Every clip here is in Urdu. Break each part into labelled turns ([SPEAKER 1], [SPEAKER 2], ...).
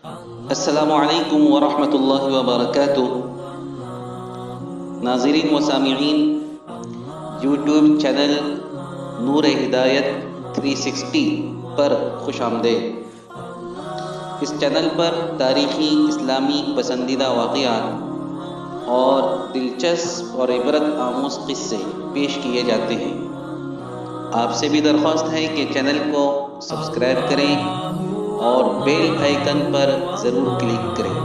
[SPEAKER 1] السلام علیکم ورحمۃ اللہ وبرکاتہ۔ ناظرین و سامعین، یوٹیوب چینل نور ہدایت 360 پر خوش آمدید۔ اس چینل پر تاریخی اسلامی پسندیدہ واقعات اور دلچسپ اور عبرت آموز قصے پیش کیے جاتے ہیں۔ آپ سے بھی درخواست ہے کہ چینل کو سبسکرائب کریں اور بیل آئیکن پر ضرور کلک کریں۔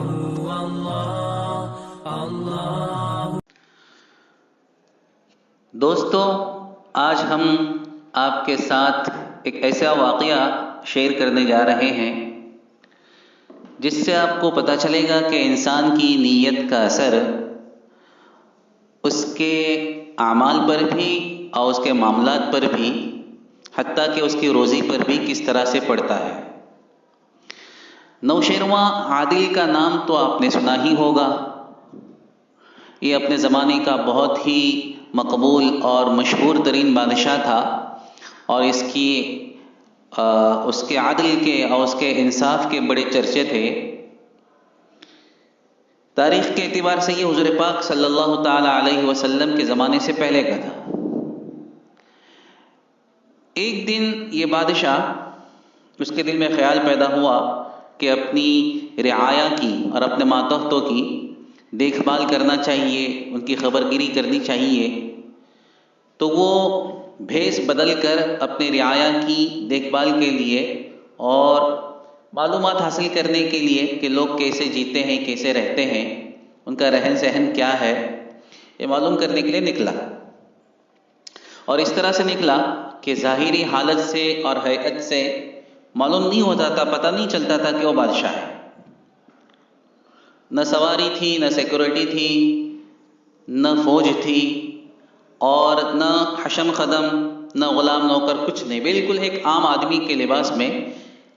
[SPEAKER 1] دوستو، آج ہم آپ کے ساتھ ایک ایسا واقعہ شیئر کرنے جا رہے ہیں جس سے آپ کو پتہ چلے گا کہ انسان کی نیت کا اثر اس کے اعمال پر بھی اور اس کے معاملات پر بھی، حتیٰ کہ اس کی روزی پر بھی کس طرح سے پڑتا ہے۔ نوشیروان عادل کا نام تو آپ نے سنا ہی ہوگا۔ یہ اپنے زمانے کا بہت ہی مقبول اور مشہور ترین بادشاہ تھا، اور اس کے عدل کے اور اس کے انصاف کے بڑے چرچے تھے۔ تاریخ کے اعتبار سے یہ حضور پاک صلی اللہ تعالی علیہ وسلم کے زمانے سے پہلے کا تھا۔ ایک دن یہ بادشاہ، اس کے دل میں خیال پیدا ہوا کہ اپنی رعایا کی اور اپنے ماتحتوں کی دیکھ بھال کرنا چاہیے، ان کی خبرگیری کرنی چاہیے۔ تو وہ بھیس بدل کر اپنے رعایا کی دیکھ بھال کے لیے اور معلومات حاصل کرنے کے لیے کہ لوگ کیسے جیتے ہیں، کیسے رہتے ہیں، ان کا رہن سہن کیا ہے، یہ معلوم کرنے کے لیے نکلا۔ اور اس طرح سے نکلا کہ ظاہری حالت سے اور ہیئت سے معلوم نہیں ہوتا تھا، پتہ نہیں چلتا تھا کہ وہ بادشاہ ہے۔ نہ سواری تھی، نہ سیکورٹی تھی، نہ فوج تھی، اور نہ حشم خدم، نہ غلام نوکر، کچھ نہیں، بالکل ایک عام آدمی کے لباس میں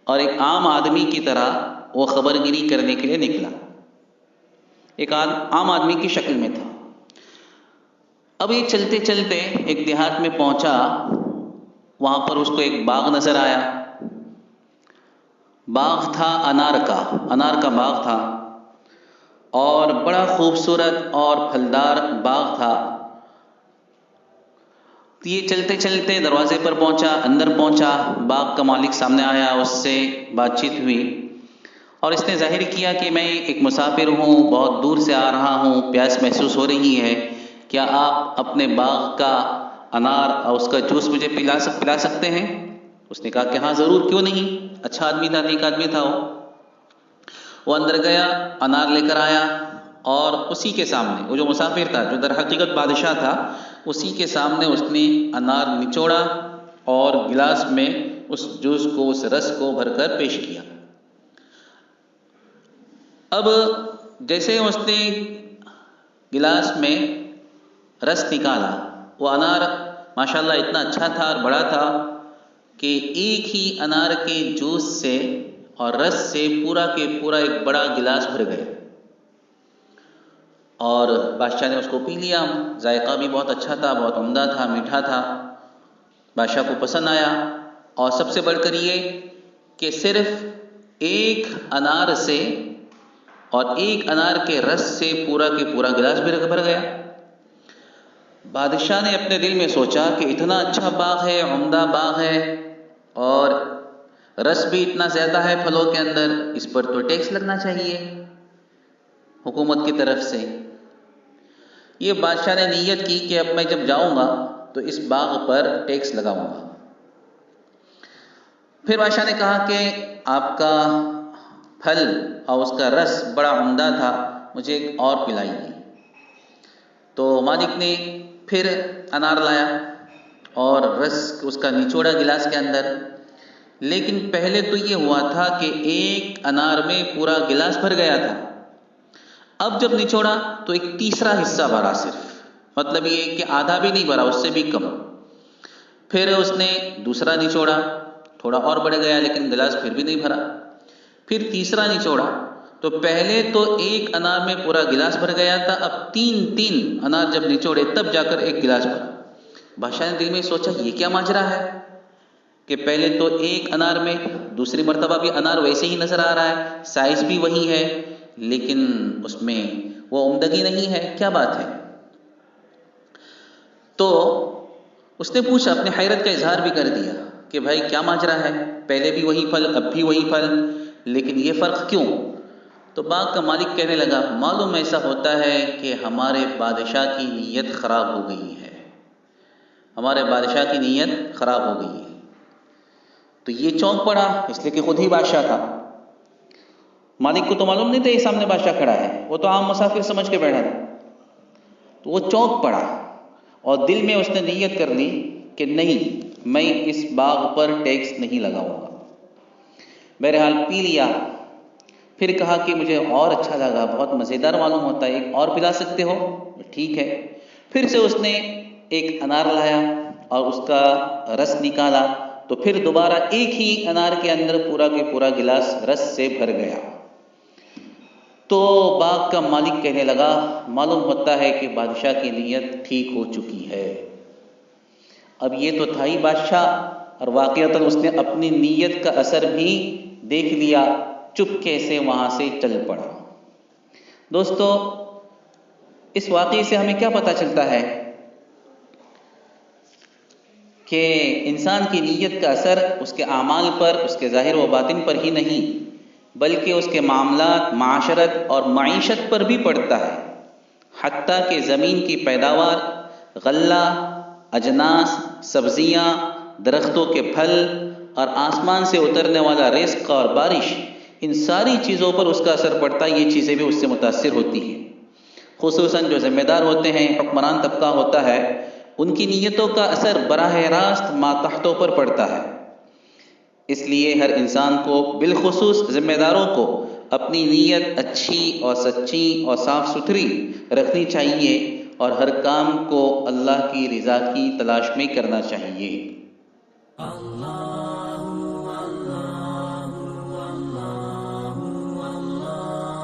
[SPEAKER 1] اور ایک عام آدمی کی طرح وہ خبرگیری کرنے کے لیے نکلا، ایک عام آدمی کی شکل میں تھا۔ اب یہ چلتے چلتے ایک دیہات میں پہنچا، وہاں پر اس کو ایک باغ نظر آیا۔ باغ تھا انار کا باغ تھا، اور بڑا خوبصورت اور پھلدار باغ تھا۔ یہ چلتے چلتے دروازے پر پہنچا، اندر پہنچا، باغ کا مالک سامنے آیا، اس سے بات چیت ہوئی، اور اس نے ظاہر کیا کہ میں ایک مسافر ہوں، بہت دور سے آ رہا ہوں، پیاس محسوس ہو رہی ہے، کیا آپ اپنے باغ کا انار اور اس کا جوس مجھے پلا سکتے ہیں؟ اس نے کہا کہ ہاں ضرور، کیوں نہیں۔ اچھا آدمی تھا، نیک آدمی تھا۔ وہ اندر گیا، انار لے کر آیا، اور اسی کے سامنے وہ جو مسافر تھا، جو در حقیقت بادشاہ تھا، اسی کے سامنے اس نے انار نچوڑا اور گلاس میں اس جوس کو، اس رس کو بھر کر پیش کیا۔ اب جیسے اس نے گلاس میں رس نکالا، وہ انار ماشاءاللہ اتنا اچھا تھا اور بڑا تھا کہ ایک ہی انار کے جوس سے اور رس سے پورا کے پورا ایک بڑا گلاس بھر گیا، اور بادشاہ نے اس کو پی لیا۔ ذائقہ بھی بہت اچھا تھا، بہت عمدہ تھا، میٹھا تھا، بادشاہ کو پسند آیا۔ اور سب سے بڑھ کر یہ کہ صرف ایک انار سے اور ایک انار کے رس سے پورا کے پورا گلاس بھر گیا۔ بادشاہ نے اپنے دل میں سوچا کہ اتنا اچھا باغ ہے، عمدہ باغ ہے، اور رس بھی اتنا زیادہ ہے پھلوں کے اندر، اس پر تو ٹیکس لگنا چاہیے حکومت کی طرف سے۔ یہ بادشاہ نے نیت کی کہ اب میں جب جاؤں گا تو اس باغ پر ٹیکس لگاؤں گا۔ پھر بادشاہ نے کہا کہ آپ کا پھل اور اس کا رس بڑا عمدہ تھا، مجھے ایک اور پلائیے۔ تو مالک نے پھر انار لایا اور رس اس کا نچوڑا گلاس کے اندر، لیکن پہلے تو یہ ہوا تھا کہ ایک انار میں پورا گلاس بھر گیا تھا۔ اب جب نچوڑا تو ایک تیسرا حصہ بھرا، صرف مطلب یہ کہ آدھا بھی نہیں بھرا، اس سے بھی کم۔ پھر اس نے دوسرا نچوڑا، تھوڑا اور بڑھ گیا، لیکن گلاس پھر بھی نہیں بھرا۔ پھر تیسرا نچوڑا تو پہلے تو ایک انار میں پورا گلاس بھر گیا تھا، اب تین انار جب نچوڑے تب جا کر ایک گلاس بھرا۔ بادشاہ نے دل میں سوچا یہ کیا ماجرا ہے کہ پہلے تو ایک انار میں دوسری مرتبہ بھی انار ویسے ہی نظر آ رہا ہے، سائز بھی وہی ہے، لیکن اس میں وہ عمدگی نہیں ہے، کیا بات ہے؟ تو اس نے پوچھا، اپنے حیرت کا اظہار بھی کر دیا کہ بھائی کیا ماجرا ہے، پہلے بھی وہی پھل اب بھی وہی پھل، لیکن یہ فرق کیوں؟ تو باغ کا مالک کہنے لگا، معلوم ایسا ہوتا ہے کہ ہمارے بادشاہ کی نیت خراب ہو گئی ہے، ہمارے بادشاہ کی نیت خراب ہو گئی ہے۔ تو یہ چونک پڑا، اس لیے کہ خود ہی بادشاہ تھا، مالک کو تو معلوم نہیں تھا یہ سامنے بادشاہ کھڑا ہے، وہ تو عام مسافر سمجھ کے بیٹھا تھا۔ تو وہ چونک پڑا اور دل میں اس نے نیت کر لی کہ نہیں، میں اس باغ پر ٹیکس نہیں لگاؤں گا۔ بہرحال پی لیا، پھر کہا کہ مجھے اور اچھا لگا، بہت مزیدار معلوم ہوتا ہے، ایک اور پلا سکتے ہو؟ ٹھیک ہے۔ پھر سے اس نے ایک انار لایا اور اس کا رس نکالا، تو پھر دوبارہ ایک ہی انار کے اندر پورا کے پورا گلاس رس سے بھر گیا۔ تو باغ کا مالک کہنے لگا، معلوم ہوتا ہے کہ بادشاہ کی نیت ٹھیک ہو چکی ہے۔ اب یہ تو تھا ہی بادشاہ، اور واقعتاً اس نے اپنی نیت کا اثر بھی دیکھ لیا، چپکے سے وہاں سے چل پڑا۔ دوستو، اس واقعے سے ہمیں کیا پتہ چلتا ہے کہ انسان کی نیت کا اثر اس کے اعمال پر، اس کے ظاہر و باطن پر ہی نہیں، بلکہ اس کے معاملات، معاشرت اور معیشت پر بھی پڑتا ہے۔ حتیٰ کہ زمین کی پیداوار، غلہ، اجناس، سبزیاں، درختوں کے پھل اور آسمان سے اترنے والا رزق اور بارش، ان ساری چیزوں پر اس کا اثر پڑتا ہے، یہ چیزیں بھی اس سے متاثر ہوتی ہیں۔ خصوصاً جو ذمہ دار ہوتے ہیں، حکمران طبقہ ہوتا ہے، ان کی نیتوں کا اثر براہ راست ماتحتوں پر پڑتا ہے۔ اس لیے ہر انسان کو، بالخصوص ذمہ داروں کو، اپنی نیت اچھی اور سچی اور صاف ستھری رکھنی چاہیے اور ہر کام کو اللہ کی رضا کی تلاش میں کرنا چاہیے۔